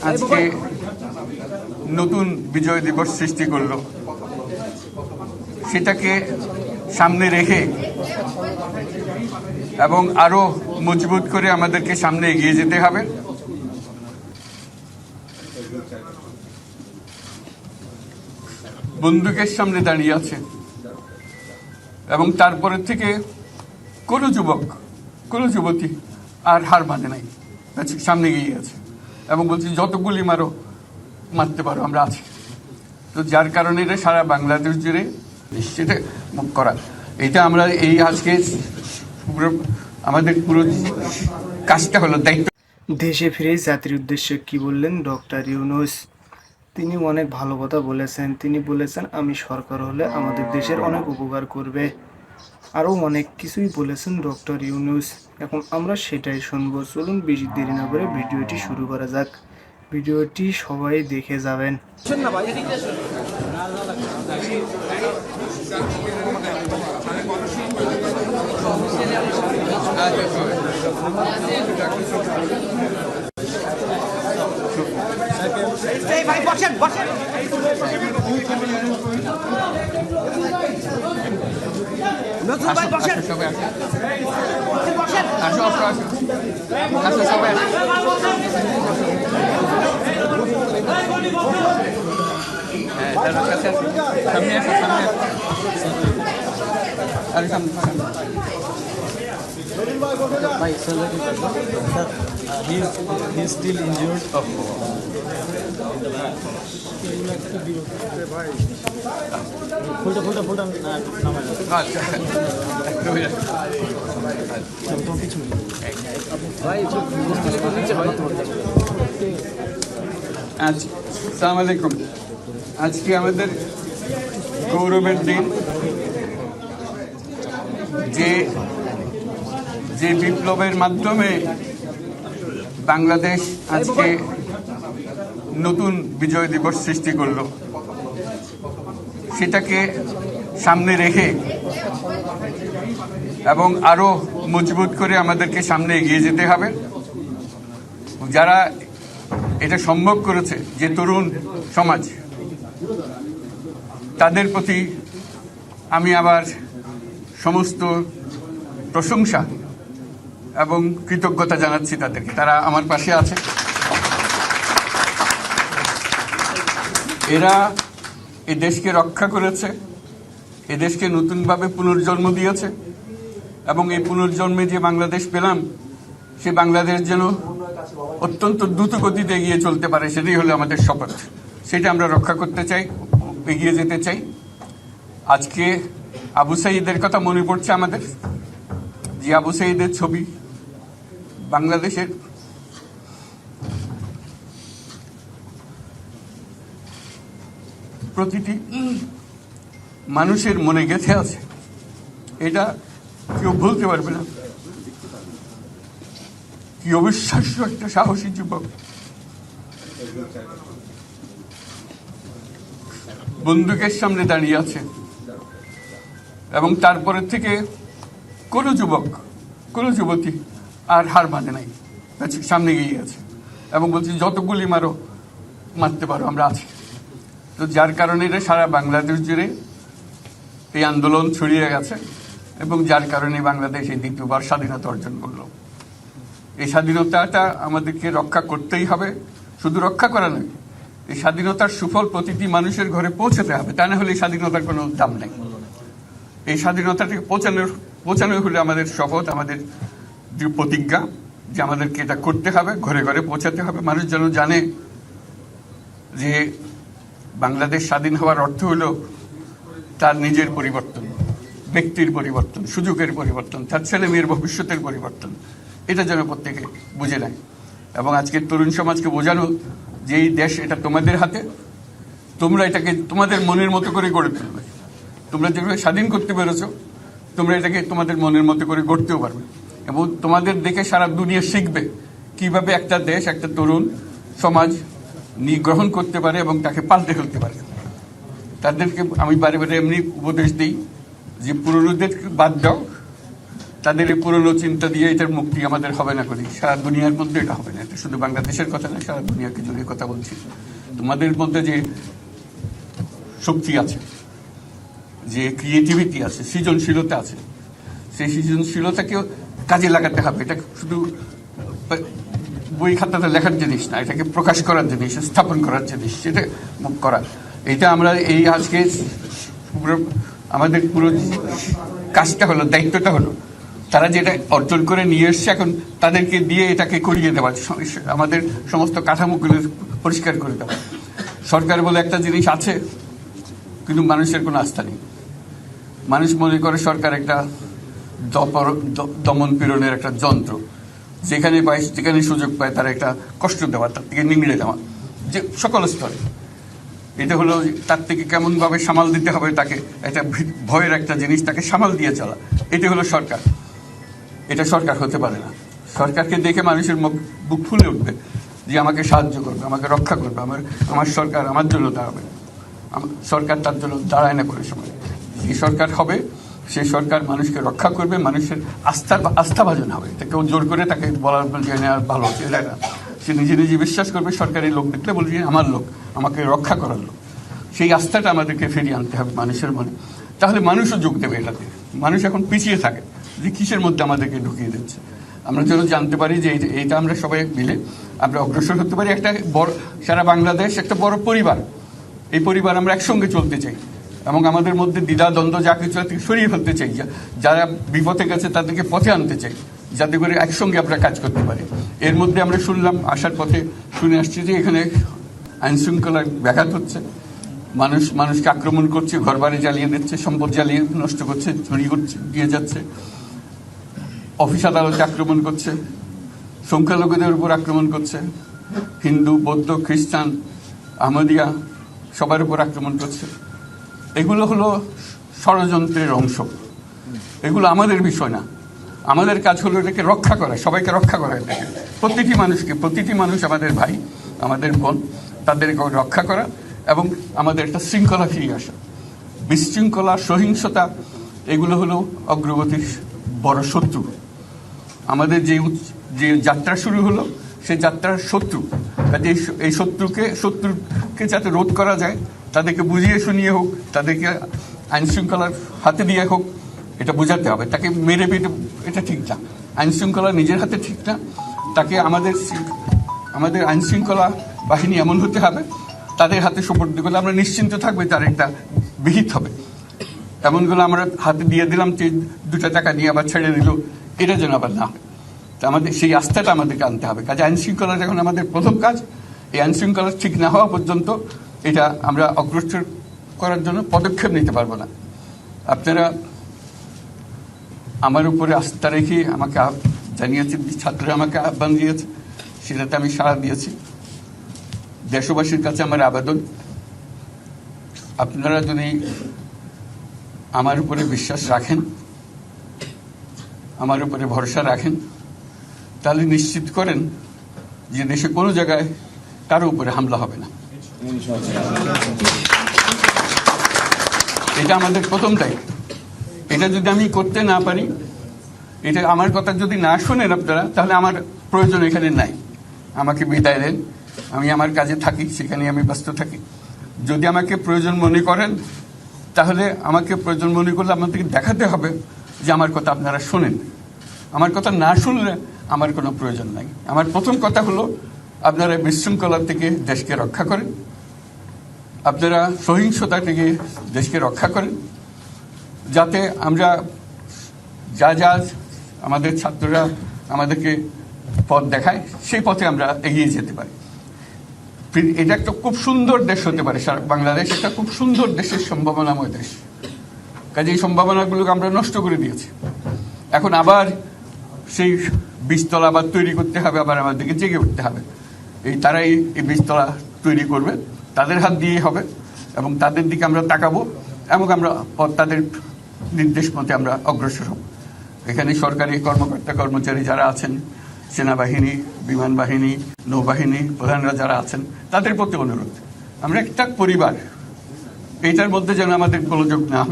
আজকে নতুন বিজয় দিবস সৃষ্টি করলো, সেটাকে সামনে রেখে এবং আরো মজবুত করে আমাদেরকে সামনে এগিয়ে যেতে হবে। বন্দুকের সামনে দাঁড়িয়ে আছে এবং তারপরে থেকে কোনো যুবক কোনো যুবতী আর হার মানে নাই, সামনে এগিয়ে আছে এবং বলছি যত গুলি মারো মারতে পারো, আমরা আছি। তো যার কারণে এটা সারা বাংলাদেশ জুড়ে সেটা করা, এটা আমরা এই আজকে আমাদের পুরো কাজটা হলো দায়িত্ব। দেশে ফিরে জাতির উদ্দেশ্যে কি বললেন ডক্টর ইউনূস? তিনি অনেক ভালো কথা বলেছেন। তিনি বলেছেন আমি সরকার হলে আমাদের দেশের অনেক উপকার করবে, আরও অনেক কিছুই বলেছেন ডক্টর ইউনূস। এখন আমরা সেটাই শুনবো। চলুন বেশি দেরি না করে ভিডিওটি শুরু করা যাক। ভিডিওটি সবাই দেখে যাবেন। He's still injured. আসসালামু আলাইকুম। আজকে আমাদের গৌরবের দিন, যে বিপ্লবের মাধ্যমে বাংলাদেশ আজকে নতুন বিজয় দিবস সৃষ্টি করলো, সেটাকে সামনে রেখে এবং আরো মজবুত করে আমাদেরকে সামনে এগিয়ে যেতে হবে। যারা এটা সম্ভব করেছে, যে তরুণ সমাজ, তাদের প্রতি আমি আবার সমস্ত প্রশংসা এবং কৃতজ্ঞতা জানাচ্ছি তাদেরকে। তারা আমার পাশে আছে। এরা এই দেশকে রক্ষা করেছে, এ দেশকে নতুনভাবে পুনর্জন্ম দিয়েছে এবং এই পুনর্জন্মে যে বাংলাদেশ পেলাম, সে বাংলাদেশ যেন অত্যন্ত দ্রুত গতিতে এগিয়ে চলতে পারে, সেটাই হলো আমাদের শপথ। সেটা আমরা রক্ষা করতে চাই, এগিয়ে যেতে চাই। আজকে আবু সাঈদের কথা মনে পড়ছে আমাদের, যে আবু সাঈদের ছবি বাংলাদেশের প্রতিটি মানুষের মনে গেঁথে আছে। এটা কেউ ভুলতে পারবে না। কি অবিশ্বাস্য একটা সাহসী যুবক, বন্দুকের সামনে দাঁড়িয়ে আছে এবং তারপরে থেকে কোনো যুবক কোনো যুবতী আর হার মানে নাই, সামনে এগিয়ে আছে এবং বলছি যত গুলি মারো মারতে পারো, আমরা আছি। তো যার কারণে এটা সারা বাংলাদেশ জুড়ে এই আন্দোলন ছড়িয়ে গেছে এবং যার কারণে বাংলাদেশ এই দ্বিতীয়বার স্বাধীনতা অর্জন করলো। এই স্বাধীনতাটা আমাদেরকে রক্ষা করতেই হবে। শুধু রক্ষা করা নয়, এই স্বাধীনতার সুফল প্রতিটি মানুষের ঘরে পৌঁছাতে হবে। তা না হলে এই স্বাধীনতার কোনো দাম নেই। এই স্বাধীনতাটাকে পৌঁছানো হলে আমাদের শপথ, আমাদের যে প্রতিজ্ঞা, যে আমাদেরকে এটা করতে হবে, ঘরে ঘরে পৌঁছাতে হবে। মানুষ যেন জানে যে বাংলাদেশ স্বাধীন হওয়ার অর্থ হলো তার নিজের পরিবর্তন, ব্যক্তির পরিবর্তন, সুযোগের পরিবর্তন, তার ছেলে মেয়ের ভবিষ্যতের পরিবর্তন। এটা যেন প্রত্যেকে বুঝে নেয় এবং আজকের তরুণ সমাজকে বোঝানো যে এই দেশ এটা তোমাদের হাতে, তোমরা এটাকে তোমাদের মনের মতো করে গড়ে তুলবে। তোমরা যেভাবে স্বাধীন করতে পেরেছো, তোমরা এটাকে তোমাদের মনের মতো করে গড়তেও পারবে এবং তোমাদের দেখে সারা দুনিয়া শিখবে কিভাবে একটা দেশ, একটা তরুণ সমাজ গ্রহণ করতে পারে এবং তাকে পাল্টে ফেলতে পারে। তাদেরকে আমি বারে বারে এমনি উপদেশ দিই যে পুরনোদের বাদ দাও, তাদের এই পুরনো চিন্তা দিয়ে এটার মুক্তি আমাদের হবে না করি, সারা দুনিয়ার মধ্যে এটা হবে না। এটা শুধু বাংলাদেশের কথা না, সারা দুনিয়াকে জড়িয়ে কথা বলছি। তোমাদের মধ্যে যে শক্তি আছে, যে ক্রিয়েটিভিটি আছে, সৃজনশীলতা আছে, সেই সৃজনশীলতাকেও কাজে লাগাতে হবে। এটা শুধু বই খাতাতে লেখার জিনিস না, এটাকে প্রকাশ করার জিনিস, স্থাপন করার জিনিস, সেটা করা। এটা আমরা এই আজকে আমাদের পুরো কাজটা হলো, দায়িত্বটা হলো, তারা যেটা অর্জন করে নিয়ে এসছে এখন তাদেরকে দিয়ে এটাকে করিয়ে দেওয়া, আমাদের সমস্ত কাঠামোগুলো পরিষ্কার করে দেওয়া। সরকার বলে একটা জিনিস আছে, কিন্তু মানুষের কোনো আস্থা নেই। মানুষ মনে করে সরকার একটা দমন পীড়নের একটা যন্ত্র, যেখানে পায়, যেখানে সুযোগ পায় তার একটা কষ্ট দেওয়া, তার থেকে নিংড়ে দেওয়া, যে সকল স্তরে। এটা হলো তার থেকে কেমনভাবে সামাল দিতে হবে তাকে, একটা ভয়ের একটা জিনিস, তাকে সামাল দিয়ে চলা। এটা হলো সরকার। এটা সরকার হতে পারে না। সরকারকে দেখে মানুষের বুক ফুলে উঠবে যে আমাকে সাহায্য করবে, আমাকে রক্ষা করবে, আমার সরকার আমার জন্য দাঁড়াবে। সরকার তার জন্য দাঁড়ায় না করে সময়। এই সরকার হবে, সেই সরকার মানুষকে রক্ষা করবে, মানুষের আস্থাভাজন হবে। এটা কেউ জোর করে তাকে বলার জন্য ভালো হচ্ছে এটা না। সে নিজে নিজে বিশ্বাস করবে, সরকারি লোক দেখলে বলবে আমার লোক, আমাকে রক্ষা করার লোক। সেই আস্থাটা আমাদেরকে ফিরিয়ে আনতে হবে মানুষের মনে। তাহলে মানুষও যোগ দেবে এটাতে। মানুষ এখন পিছিয়ে থাকে যে কিসের মধ্যে আমাদেরকে ঢুকিয়ে দিচ্ছে। আমরা যেন জানতে পারি যে এইটা আমরা সবাই মিলে আমরা অগ্রসর হতে পারি। একটা বড়, সারা বাংলাদেশ একটা বড় পরিবার। এই পরিবার আমরা একসঙ্গে চলতে চাই এবং আমাদের মধ্যে দ্বিধা দ্বন্দ্ব যা কিছু থেকে সরিয়ে ফেলতে চাই। যারা বিপথে গেছে তাদেরকে পথে আনতে চাই, যাতে করে একসঙ্গে আমরা কাজ করতে পারি। এর মধ্যে আমরা শুনলাম, আসার পথে শুনে আসছি যে এখানে আইন শৃঙ্খলার ব্যাঘাত হচ্ছে, মানুষকে আক্রমণ করছে, ঘরবাড়ি জ্বালিয়ে দিচ্ছে, সম্পদ জ্বালিয়ে নষ্ট করছে, চুরি করছে, দিয়ে যাচ্ছে, অফিস আদালতে আক্রমণ করছে, সংখ্যালঘুদের উপর আক্রমণ করছে, হিন্দু, বৌদ্ধ, খ্রিস্টান, আহমদিয়া সবার উপর আক্রমণ করছে। এগুলো হলো ষড়যন্ত্রের অংশ। এগুলো আমাদের বিষয় না। আমাদের কাজ হলো এটাকে রক্ষা করা, সবাইকে রক্ষা করা। এটাকে প্রতিটি মানুষকে, প্রতিটি মানুষ আমাদের ভাই, আমাদের বোন, তাদেরকে রক্ষা করা এবং আমাদের একটা শৃঙ্খলা ফিরিয়ে আসা। বিশৃঙ্খলা, সহিংসতা এগুলো হলো অগ্রগতির বড় শত্রু। আমাদের যে যাত্রা শুরু হলো সেই যাত্রার শত্রু। কাজে এই শত্রুকে যাতে রোধ করা যায়, তাদেরকে বুঝিয়ে শুনিয়ে হোক, তাদেরকে আইন শৃঙ্খলার হাতে দিয়ে হোক, এটা বোঝাতে হবে। তাকে মেরে পেটে এটা ঠিক না, আইন শৃঙ্খলা নিজের হাতে ঠিক না। তাকে আমাদের আইন শৃঙ্খলা বাহিনী এমন হতে হবে, তাদের হাতে সুপর্দ করলে আমরা নিশ্চিন্ত থাকবে তার একটা বিহিত হবে। এমনগুলো আমরা হাতে দিয়ে দিলাম, 2 টাকা নিয়ে আবার ছেড়ে দিল, এটা যেন আবার না হয়। তা আমাদের সেই আস্থাটা আমাদেরকে আনতে হবে। কাজে আইন শৃঙ্খলা যখন আমাদের প্রথম কাজ, এই আইন শৃঙ্খলা ঠিক না হওয়া পর্যন্ত এটা আমরা অগ্রসর করার জন্য পদক্ষেপ নিতে পারবো না। আপনারা আমার উপরে আস্থা রেখে আমাকে জানিয়েছেন, ছাত্ররা আমাকে আহ্বান দিয়েছে, সেটাতে আমি সাড়া দিয়েছি। দেশবাসীর কাছে আমার আবেদন, আপনারা যদি আমার উপরে বিশ্বাস রাখেন, আমার উপরে ভরসা রাখেন, তাহলে নিশ্চিত করেন যে দেশে কোনো জায়গায় কারো উপরে হামলা হবে না। এটা আমাদের প্রথম দায়িত্ব। এটা যদি আমি করতে না পারি, এটা আমার কথা যদি না শোনেন আপনারা, তাহলে আমার প্রয়োজন এখানে নাই। আমাকে বিদায় দেন, আমি আমার কাজে থাকি, সেখানে আমি ব্যস্ত থাকি। যদি আমাকে প্রয়োজন মনে করেন, তাহলে আমাকে প্রয়োজন মনে করলে আপনাদেরকে দেখাতে হবে যে আমার কথা আপনারা শোনেন। আমার কথা না শুনলে আমার কোনো প্রয়োজন নাই। আমার প্রথম কথা হলো, আপনারা বিশৃঙ্খলা থেকে দেশকে রক্ষা করেন, আপনারা সহিংসতা থেকে দেশকে রক্ষা করেন, যাতে আমরা যা আমাদের ছাত্ররা আমাদেরকে পথ দেখায়, সেই পথে আমরা এগিয়ে যেতে পারি। এটা একটা খুব সুন্দর দেশ হতে পারে। বাংলাদেশ একটা খুব সুন্দর দেশের সম্ভাবনাময় দেশ। কাজে এই সম্ভাবনাগুলোকে আমরা নষ্ট করে দিয়েছি। এখন আবার সেই বীজতলা আবার তৈরি করতে হবে, আবার আমাদেরকে জেগে উঠতে হবে। তারাই এই বীজতলা তৈরি করবে, তাদের হাত দিয়ে হবে এবং তাদের দিকে আমরা তাকাবো এবং আমরা তাদের নির্দেশ মতে আমরা অগ্রসর হব। এখানে সরকারি কর্মকর্তা কর্মচারী যারা আছেন, সেনাবাহিনী, বিমান বাহিনী, নৌবাহিনী প্রধানরা যারা আছেন, তাদের প্রতি অনুরোধ, আমরা একটা পরিবার, এইটার মধ্যে যেন আমাদের গোলযোগ না হয়।